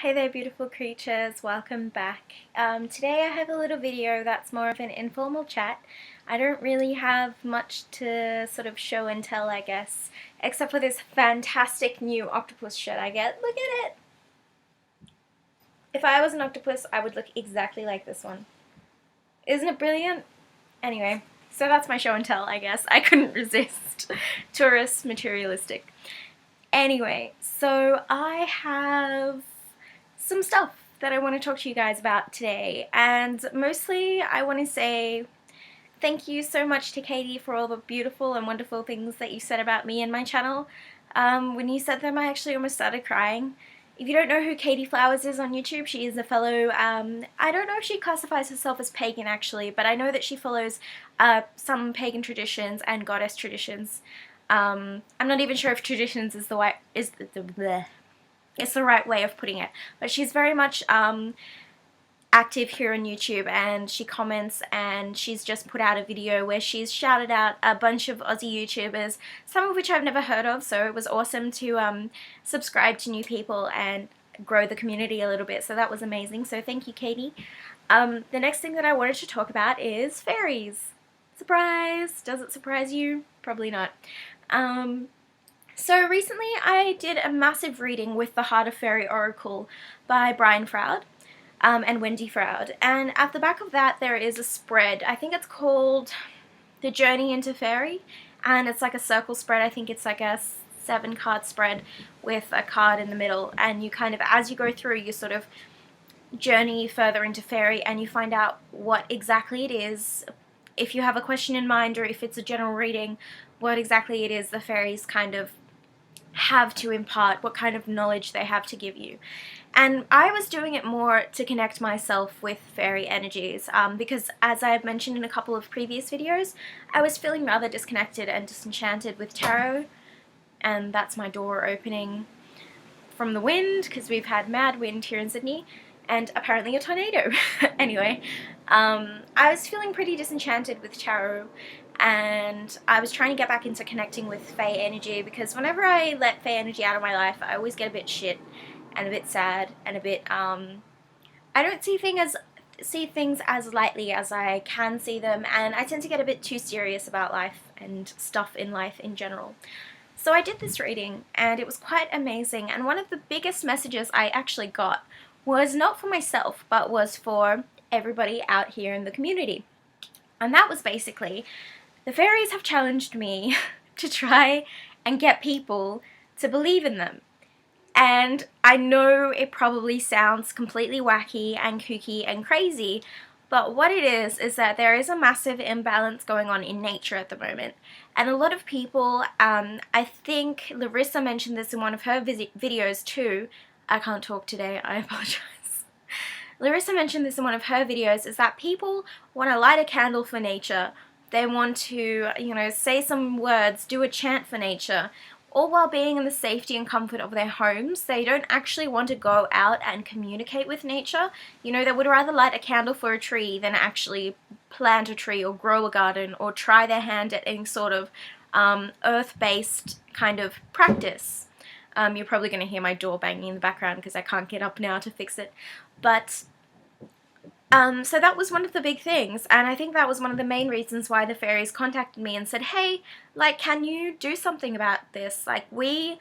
Hey there, beautiful creatures, welcome back. Today I have a little video that's more of an informal chat. I don't really have much to sort of show and tell, I guess, except for this fantastic new octopus shirt I get. Look at it! If I was an octopus, I would look exactly like this one. Isn't it brilliant? Anyway, so that's my show and tell, I guess. I couldn't resist. Tourist, materialistic. Anyway, so I have some stuff that I want to talk to you guys about today, and mostly I want to say thank you so much to Katie for all the beautiful and wonderful things that you said about me and my channel. When you said them, I actually almost started crying. If you don't know who Katie Flowers is on YouTube, she is a fellow, I don't know if she classifies herself as pagan actually, but I know that she follows some pagan traditions and goddess traditions. I'm not even sure if traditions is it's the right way of putting it, but she's very much active here on YouTube, and she comments, and she's just put out a video where she's shouted out a bunch of Aussie YouTubers, some of which I've never heard of, so it was awesome to subscribe to new people and grow the community a little bit, so that was amazing, so thank you, Katie. The next thing that I wanted to talk about is fairies. Surprise! Does it surprise you? Probably not. So recently I did a massive reading with the Heart of Faerie Oracle by Brian Froud and Wendy Froud, and at the back of that there is a spread. I think it's called The Journey into Faerie, and it's like a circle spread. I think it's like a 7-card spread with a card in the middle, and you kind of, as you go through, you sort of journey further into Faerie and you find out what exactly it is. If you have a question in mind, or if it's a general reading, what exactly it is the fairies kind of have to impart, what kind of knowledge they have to give you. And I was doing it more to connect myself with fairy energies because, as I have mentioned in a couple of previous videos, I was feeling rather disconnected and disenchanted with tarot, and that's my door opening from the wind because we've had mad wind here in Sydney and apparently a tornado. Anyway, I was feeling pretty disenchanted with tarot, and I was trying to get back into connecting with Fae energy, because whenever I let Fae energy out of my life, I always get a bit shit and a bit sad and a bit, I don't see things as lightly as I can see them, and I tend to get a bit too serious about life and stuff in life in general. So I did this reading, and it was quite amazing, and one of the biggest messages I actually got was not for myself, but was for everybody out here in the community. And that was basically, the fairies have challenged me to try and get people to believe in them. And I know it probably sounds completely wacky and kooky and crazy, but what it is that there is a massive imbalance going on in nature at the moment. And a lot of people, I think Larissa mentioned this in one of her videos too. I can't talk today, I apologize. Larissa mentioned this in one of her videos, is that people want to light a candle for nature. They want to, say some words, do a chant for nature, all while being in the safety and comfort of their homes. They don't actually want to go out and communicate with nature. They would rather light a candle for a tree than actually plant a tree or grow a garden or try their hand at any sort of earth-based kind of practice. You're probably going to hear my door banging in the background because I can't get up now to fix it. But so that was one of the big things, and I think that was one of the main reasons why the fairies contacted me and said, hey, can you do something about this? We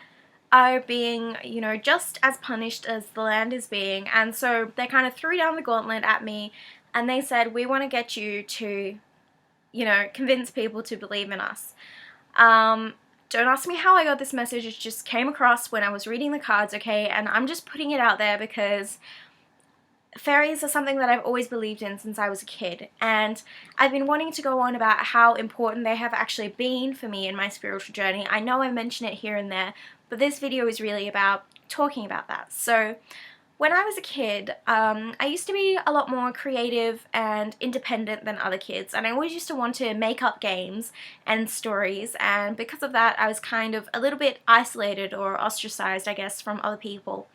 are being, just as punished as the land is being. And so they kind of threw down the gauntlet at me, and they said, we want to get you to, convince people to believe in us. Don't ask me how I got this message, it just came across when I was reading the cards, okay, and I'm just putting it out there because fairies are something that I've always believed in since I was a kid, and I've been wanting to go on about how important they have actually been for me in my spiritual journey. I know I mention it here and there, but this video is really about talking about that. So when I was a kid, I used to be a lot more creative and independent than other kids, and I always used to want to make up games and stories, and because of that I was kind of a little bit isolated or ostracized, I guess, from other people.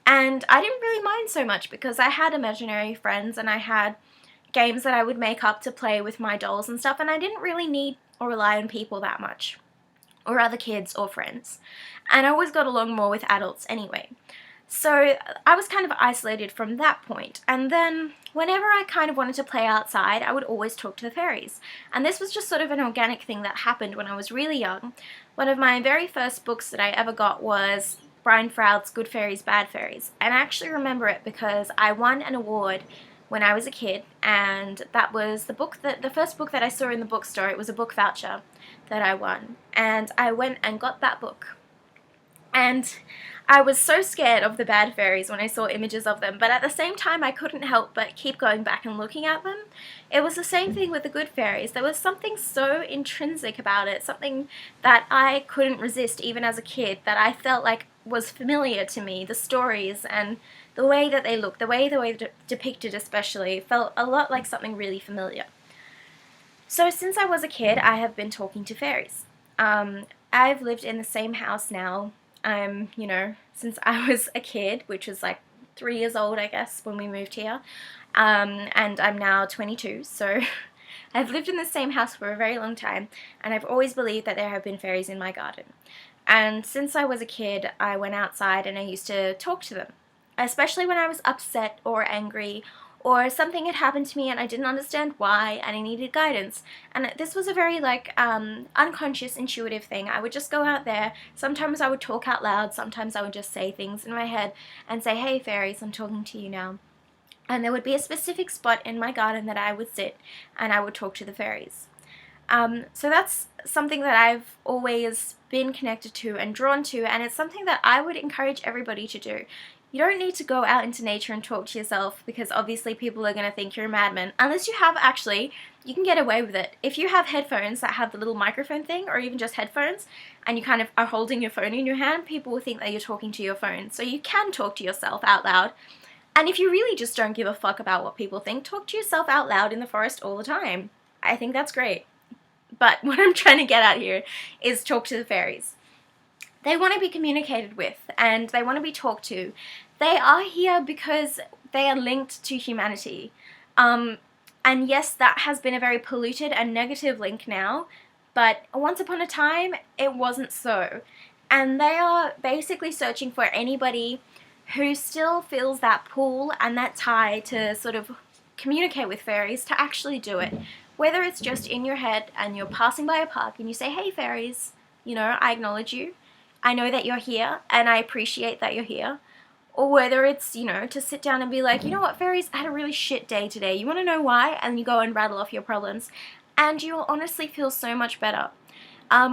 And I didn't really mind so much because I had imaginary friends and I had games that I would make up to play with my dolls and stuff, and I didn't really need or rely on people that much, or other kids or friends. And I always got along more with adults anyway. So I was kind of isolated from that point. And then whenever I kind of wanted to play outside, I would always talk to the fairies. And this was just sort of an organic thing that happened when I was really young. One of my very first books that I ever got was Brian Froud's Good Fairies, Bad Fairies. And I actually remember it because I won an award when I was a kid, and that was the first book that I saw in the bookstore. It was a book voucher that I won, and I went and got that book. And I was so scared of the bad fairies when I saw images of them, but at the same time I couldn't help but keep going back and looking at them. It was the same thing with the good fairies. There was something so intrinsic about it, something that I couldn't resist even as a kid, that I felt like was familiar to me. The stories and the way that they looked, the way they were depicted especially, felt a lot like something really familiar. So since I was a kid, I have been talking to fairies. I've lived in the same house now, since I was a kid, which was like 3 years old, I guess, when we moved here. And I'm now 22, so I've lived in the same house for a very long time, and I've always believed that there have been fairies in my garden. And since I was a kid, I went outside and I used to talk to them, especially when I was upset or angry, or something had happened to me and I didn't understand why and I needed guidance. And this was a very unconscious, intuitive thing. I would just go out there. Sometimes I would talk out loud, sometimes I would just say things in my head and say, "Hey fairies, I'm talking to you now." And there would be a specific spot in my garden that I would sit and I would talk to the fairies. So that's something that I've always been connected to and drawn to, and it's something that I would encourage everybody to do. You don't need to go out into nature and talk to yourself, because obviously people are going to think you're a madman. Unless you have, actually, you can get away with it. If you have headphones that have the little microphone thing, or even just headphones, and you kind of are holding your phone in your hand, people will think that you're talking to your phone. So you can talk to yourself out loud. And if you really just don't give a fuck about what people think, talk to yourself out loud in the forest all the time. I think that's great. But what I'm trying to get at here is talk to the fairies. They want to be communicated with, and they want to be talked to. They are here because they are linked to humanity. And yes, that has been a very polluted and negative link now, but once upon a time, it wasn't so. And they are basically searching for anybody who still feels that pull and that tie to sort of communicate with fairies, to actually do it. Whether it's just in your head and you're passing by a park and you say, "Hey fairies, I acknowledge you. I know that you're here and I appreciate that you're here." Or whether it's, to sit down and be like, "You know what, fairies, I had a really shit day today. You want to know why?" And you go and rattle off your problems. And you'll honestly feel so much better.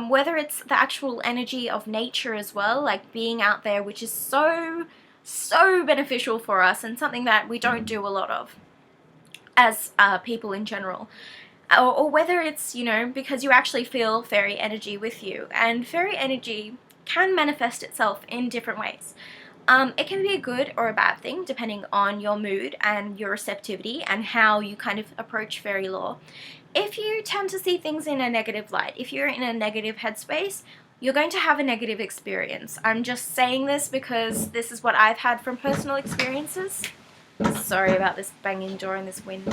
Whether it's the actual energy of nature as well, like being out there, which is so, so beneficial for us and something that we don't do a lot of as people in general. Or whether it's, because you actually feel fairy energy with you. And fairy energy can manifest itself in different ways. It can be a good or a bad thing depending on your mood and your receptivity and how you kind of approach fairy lore. If you tend to see things in a negative light, if you're in a negative headspace, you're going to have a negative experience. I'm just saying this because this is what I've had from personal experiences. Sorry about this banging door and this wind.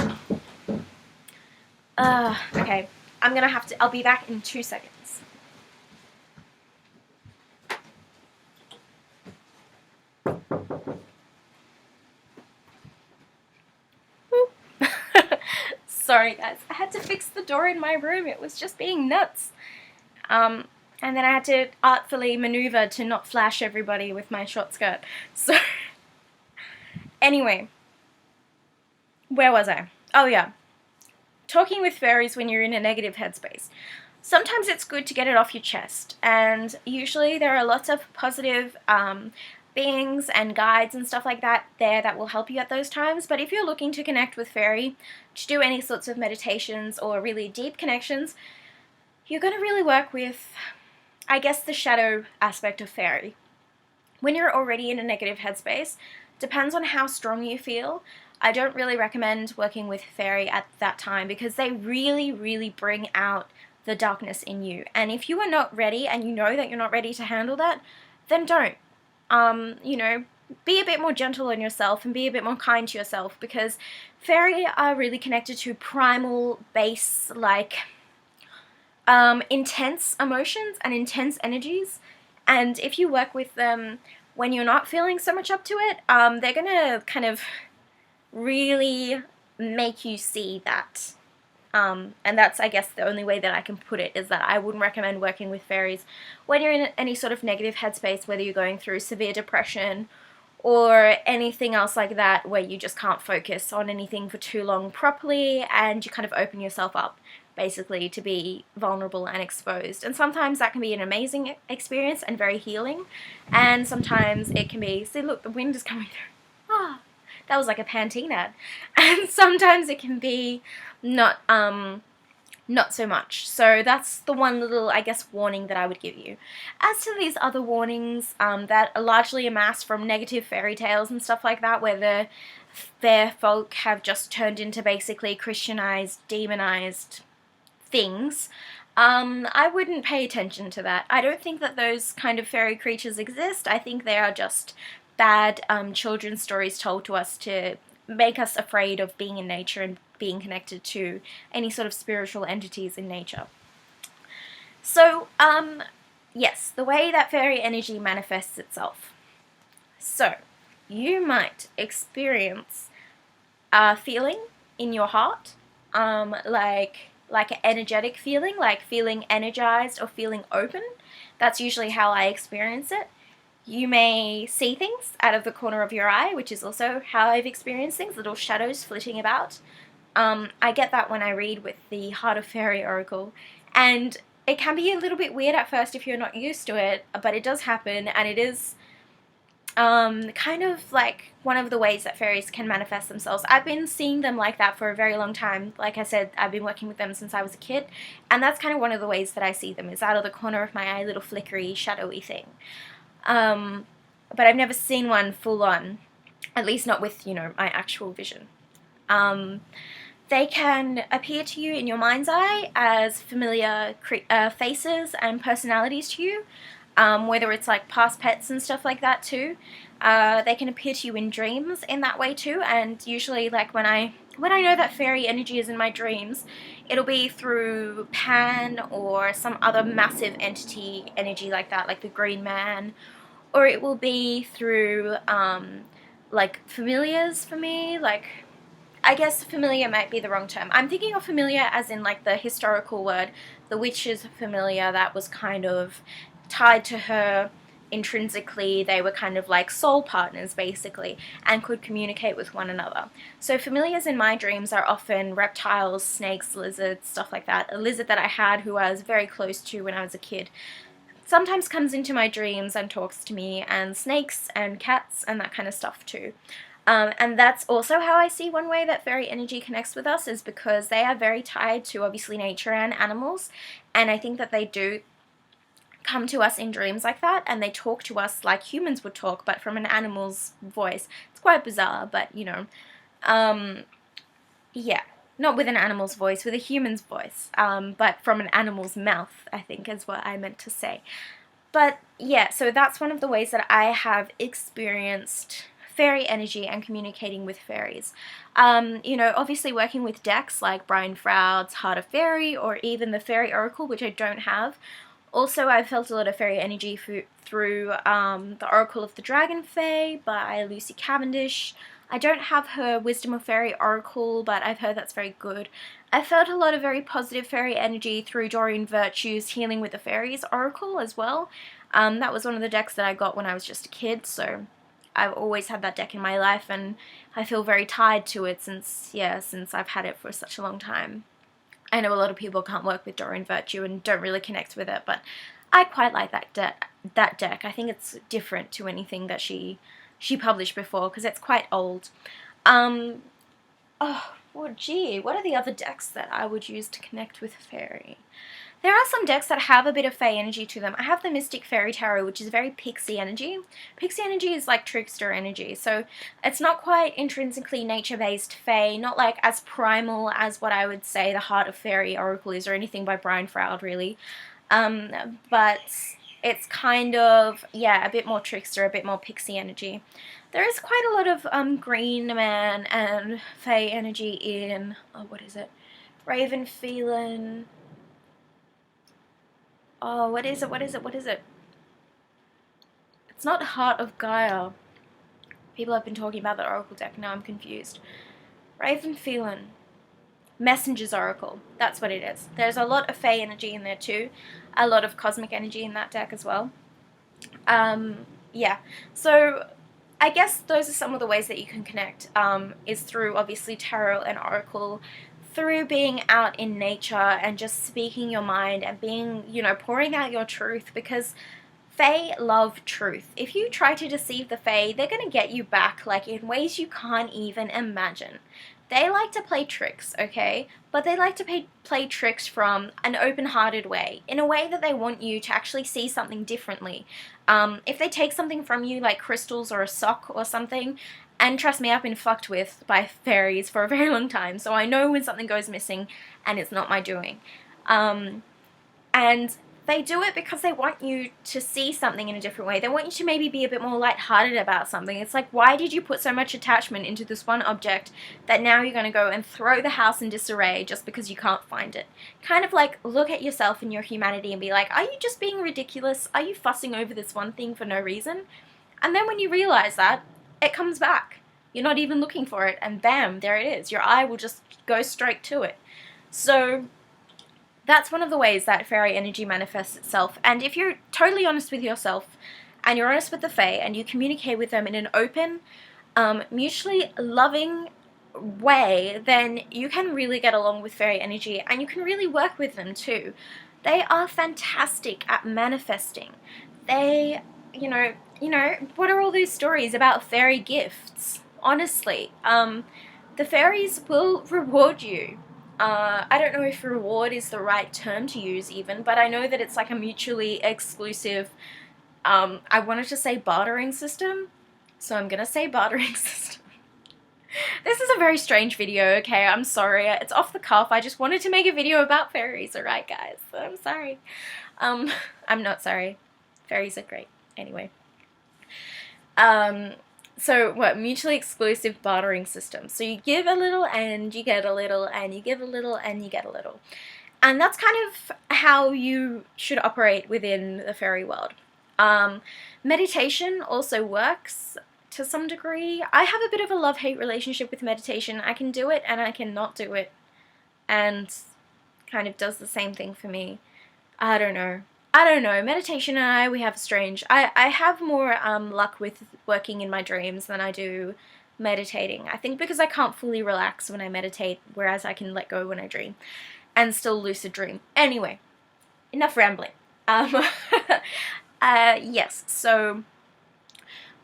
Okay, I'll be back in 2 seconds. Sorry guys, I had to fix the door in my room. It was just being nuts. And then I had to artfully maneuver to not flash everybody with my short skirt. So, anyway, where was I? Oh yeah. Talking with fairies when you're in a negative headspace. Sometimes it's good to get it off your chest, and usually there are lots of positive beings and guides and stuff like that there that will help you at those times. But if you're looking to connect with fairy, to do any sorts of meditations or really deep connections, you're going to really work with, I guess, the shadow aspect of fairy. When you're already in a negative headspace, depends on how strong you feel. I don't really recommend working with fairy at that time, because they really, really bring out the darkness in you. And if you are not ready, and you know that you're not ready to handle that, then don't. Be a bit more gentle on yourself and be a bit more kind to yourself, because fairy are really connected to primal base, intense emotions and intense energies. And if you work with them when you're not feeling so much up to it, they're gonna kind of really make you see that. And that's, I guess, the only way that I can put it, is that I wouldn't recommend working with fairies when you're in any sort of negative headspace, whether you're going through severe depression or anything else like that, where you just can't focus on anything for too long properly, and you kind of open yourself up basically to be vulnerable and exposed. And sometimes that can be an amazing experience and very healing, and sometimes it can be, see, look, the wind is coming through. Ah, that was like a Pantene ad. And sometimes it can be not so much. So that's the one little, I guess, warning that I would give you. As to these other warnings that are largely amassed from negative fairy tales and stuff like that, where the fair folk have just turned into basically Christianized, demonized things, I wouldn't pay attention to that. I don't think that those kind of fairy creatures exist. I think they are just bad children's stories told to us to make us afraid of being in nature and being connected to any sort of spiritual entities in nature. So, yes, the way that fairy energy manifests itself. So, you might experience a feeling in your heart, like an energetic feeling, like feeling energized or feeling open. That's usually how I experience it. You may see things out of the corner of your eye, which is also how I've experienced things, little shadows flitting about. I get that when I read with the Heart of Faerie Oracle, and it can be a little bit weird at first if you're not used to it, but it does happen, and it is kind of like one of the ways that fairies can manifest themselves. I've been seeing them like that for a very long time. Like I said, I've been working with them since I was a kid, and that's kind of one of the ways that I see them, is out of the corner of my eye, little flickery, shadowy thing. But I've never seen one full on, at least not with, my actual vision. They can appear to you in your mind's eye as familiar faces and personalities to you, whether it's like past pets and stuff like that too. They can appear to you in dreams in that way too, and usually like when I know that fairy energy is in my dreams, it'll be through Pan or some other massive entity energy like that, like the Green Man, or it will be through like familiars for me, like, I guess familiar might be the wrong term. I'm thinking of familiar as in like the historical word, the witch's familiar that was kind of tied to her intrinsically. They were kind of like soul partners basically, and could communicate with one another. So familiars in my dreams are often reptiles, snakes, lizards, stuff like that. A lizard that I had who I was very close to when I was a kid sometimes comes into my dreams and talks to me, and snakes and cats and that kind of stuff too. And that's also how I see one way that fairy energy connects with us, is because they are very tied to obviously nature and animals, and I think that they do come to us in dreams like that, and they talk to us like humans would talk, but from an animal's voice. It's quite bizarre, but yeah, not with an animal's voice, with a human's voice, but from an animal's mouth, I think is what I meant to say. But yeah, so that's one of the ways that I have experienced fairy energy and communicating with fairies. Obviously working with decks like Brian Froud's Heart of Faerie, or even the Faerie Oracle, which I don't have. Also, I've felt a lot of fairy energy through the Oracle of the Dragon Fae by Lucy Cavendish. I don't have her Wisdom of Faerie Oracle, but I've heard that's very good. I felt a lot of very positive fairy energy through Doreen Virtue's Healing with the Fairies Oracle as well. That was one of the decks that I got when I was just a kid, so I've always had that deck in my life, and I feel very tied to it since I've had it for such a long time. I know a lot of people can't work with Doreen Virtue and don't really connect with it, but I quite like that deck. I think it's different to anything that she published before, because it's quite old. What are the other decks that I would use to connect with fairy? There are some decks that have a bit of fae energy to them. I have the Mystic Fairy Tarot, which is very pixie energy. Pixie energy is like trickster energy, so it's not quite intrinsically nature-based fae, not like as primal as what I would say the Heart of Faerie Oracle is, or anything by Brian Froud, really. But it's kind of, a bit more trickster, a bit more pixie energy. There is quite a lot of Green Man and fae energy in, Raven Phelan. What is it? It's not Heart of Gaia. People have been talking about the Oracle deck, now I'm confused. Raven Phelan. Messenger's Oracle. That's what it is. There's a lot of Fae energy in there too. A lot of cosmic energy in that deck as well. Yeah. So I guess those are some of the ways that you can connect, is through obviously tarot and oracle, through being out in nature and just speaking your mind and being, you know, pouring out your truth, because Fae love truth. If you try to deceive the Fae, they're going to get you back, like, in ways you can't even imagine. They like to play tricks, okay? But they like to play tricks from an open-hearted way, in a way that they want you to actually see something differently. If they take something from you, like crystals or a sock or something, and trust me, I've been fucked with by fairies for a very long time, so I know when something goes missing and it's not my doing. And they do it because they want you to see something in a different way. They want you to maybe be a bit more lighthearted about something. It's like, why did you put so much attachment into this one object that now you're going to go and throw the house in disarray just because you can't find it? Kind of like, look at yourself and your humanity and be like, are you just being ridiculous? Are you fussing over this one thing for no reason? And then when you realize that, it comes back. You're not even looking for it, and bam, there it is. Your eye will just go straight to it. So that's one of the ways that fairy energy manifests itself. And if you're totally honest with yourself, and you're honest with the Fae, and you communicate with them in an open, mutually loving way, then you can really get along with fairy energy, and you can really work with them too. They are fantastic at manifesting. They, you know, what are all these stories about fairy gifts? Honestly, the fairies will reward you. I don't know if reward is the right term to use even, but I know that it's like a mutually exclusive, I wanted to say bartering system, so I'm gonna say bartering system. This is a very strange video, okay, I'm sorry, it's off the cuff. I just wanted to make a video about fairies, alright guys, I'm sorry. I'm not sorry. Fairies are great. Anyway. So what, mutually exclusive bartering system. So you give a little and you get a little, and you give a little and you get a little. And that's kind of how you should operate within the fairy world. Meditation also works to some degree. I have a bit of a love-hate relationship with meditation. I can do it and I can not do it. And kind of does the same thing for me. I don't know. Meditation and I, we have strange. I have more luck with working in my dreams than I do meditating. I think because I can't fully relax when I meditate, whereas I can let go when I dream, and still lucid dream. Anyway, enough rambling. Yes, so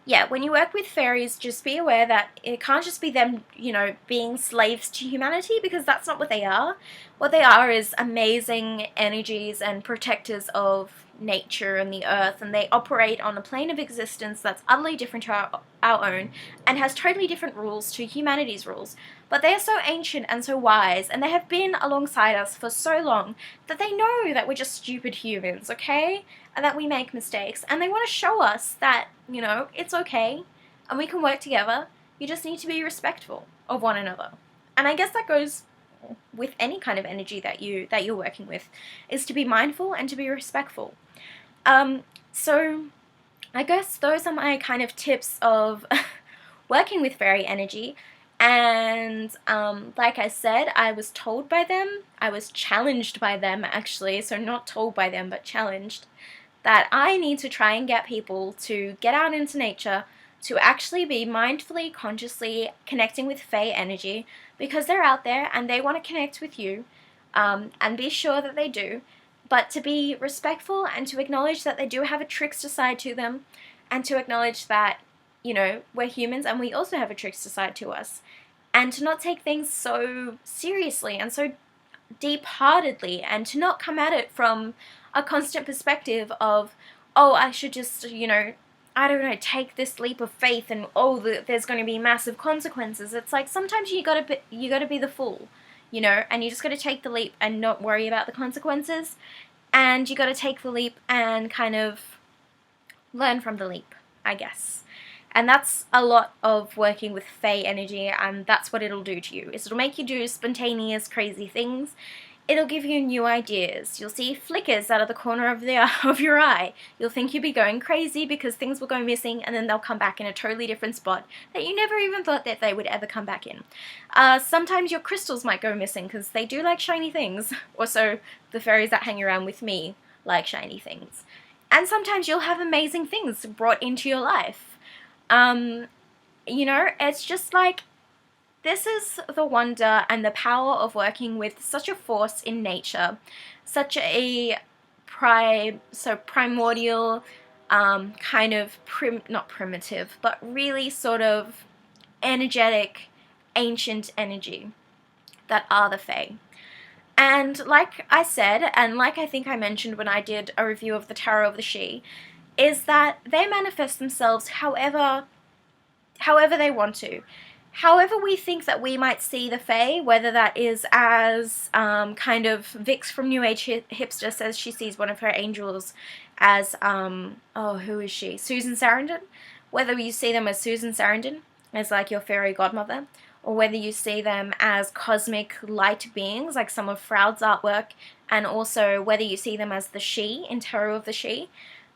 yeah, when you work with fairies, just be aware that it can't just be them, you know, being slaves to humanity, because that's not what they are. What they are is amazing energies and protectors of nature and the earth, and they operate on a plane of existence that's utterly different to our own, and has totally different rules to humanity's rules. But they are so ancient and so wise, and they have been alongside us for so long, that they know that we're just stupid humans, okay? And that we make mistakes, and they want to show us that, you know, it's okay, and we can work together. You just need to be respectful of one another. And I guess that goes with any kind of energy that you're working with, is to be mindful and to be respectful. So I guess those are my kind of tips of working with fairy energy. And like I said, I was told by them, I was challenged by them actually, so not told by them but challenged, that I need to try and get people to get out into nature, to actually be mindfully, consciously connecting with Fae energy, because they're out there and they want to connect with you, and be sure that they do, but to be respectful and to acknowledge that they do have a trickster side to them, and to acknowledge that, you know, we're humans and we also have a trickster side to us, and to not take things so seriously and so deep-heartedly, and to not come at it from a constant perspective of, oh, I should just, you know, I don't know, take this leap of faith, and oh, there's going to be massive consequences. It's like, sometimes you gotta be the fool, you know, and you just gotta take the leap and not worry about the consequences, and you gotta take the leap and kind of learn from the leap, I guess. And that's a lot of working with Fae energy, and that's what it'll do to you, is it'll make you do spontaneous, crazy things. it'll give you new ideas. You'll see flickers out of the corner of your eye. You'll think you'll be going crazy because things will go missing, and then they'll come back in a totally different spot that you never even thought that they would ever come back in. Sometimes your crystals might go missing because they do like shiny things, or so the fairies that hang around with me like shiny things. And sometimes you'll have amazing things brought into your life. You know, it's just like, this is the wonder and the power of working with such a force in nature, such a primordial, kind of, not primitive, but really sort of energetic, ancient energy that are the Fae. And like I said, and like I think I mentioned when I did a review of the Tarot of the She, is that they manifest themselves however they want to. However we think that we might see the Fae, whether that is as kind of Vix from New Age Hipster says she sees one of her angels as, who is she? Susan Sarandon? Whether you see them as Susan Sarandon, as like your fairy godmother, or whether you see them as cosmic light beings, like some of Froude's artwork, and also whether you see them as the She in Tarot of the She,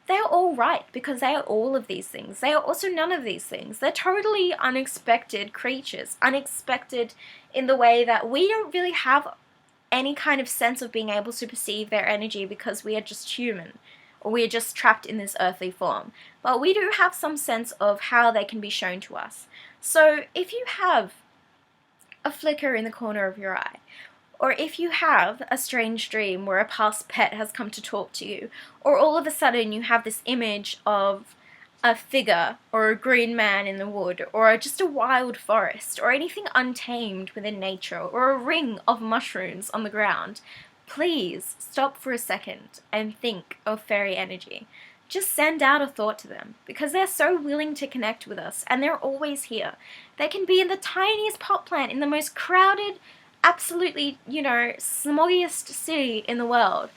they're all right, because they are all of these things. They are also none of these things. They're totally unexpected creatures. Unexpected in the way that we don't really have any kind of sense of being able to perceive their energy because we are just human, or we are just trapped in this earthly form. But we do have some sense of how they can be shown to us. So if you have a flicker in the corner of your eye, or if you have a strange dream where a past pet has come to talk to you, or all of a sudden you have this image of a figure or a green man in the wood, or just a wild forest, or anything untamed within nature, or a ring of mushrooms on the ground, please stop for a second and think of fairy energy. Just send out a thought to them, because they're so willing to connect with us, and they're always here. They can be in the tiniest pot plant in the most crowded, absolutely, you know, smoggiest city in the world,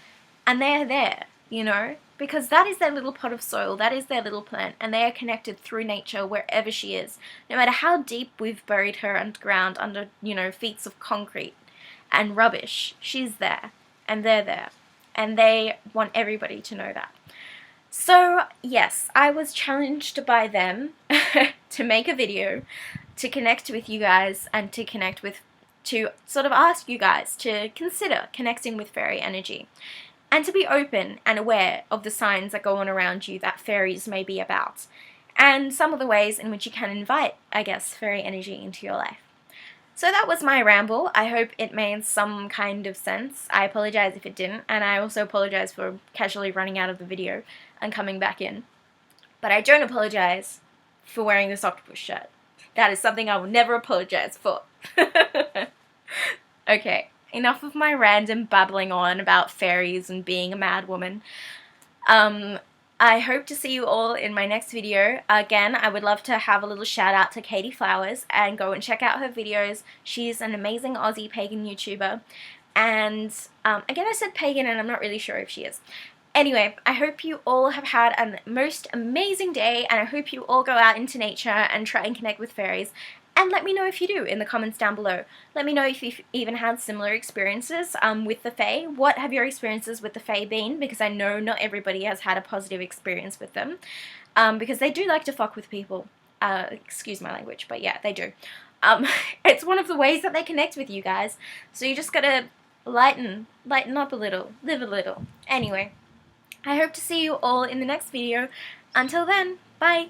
and they're there, you know, because that is their little pot of soil, that is their little plant, and they are connected through nature wherever she is. No matter how deep we've buried her underground under, you know, feet of concrete and rubbish, she's there, and they're there, and they want everybody to know that. So yes, I was challenged by them to make a video to connect with you guys, and to sort of ask you guys to consider connecting with fairy energy, and to be open and aware of the signs that go on around you that fairies may be about, and some of the ways in which you can invite, I guess, fairy energy into your life. So that was my ramble. I hope it made some kind of sense. I apologize if it didn't, and I also apologize for casually running out of the video and coming back in. But I don't apologize for wearing this octopus shirt. That is something I will never apologize for. Okay, enough of my random babbling on about fairies and being a mad woman. I hope to see you all in my next video. Again, I would love to have a little shout out to Katie Flowers, and go and check out her videos. She's an amazing Aussie pagan YouTuber. And again, I said pagan, and I'm not really sure if she is. Anyway, I hope you all have had a most amazing day, and I hope you all go out into nature and try and connect with fairies. And let me know if you do in the comments down below. Let me know if you've even had similar experiences with the Fae. What have your experiences with the Fae been? Because I know not everybody has had a positive experience with them. Because they do like to fuck with people. Excuse my language, but yeah, they do. It's one of the ways that they connect with you guys. So you just gotta lighten up a little, live a little. Anyway, I hope to see you all in the next video. Until then, bye!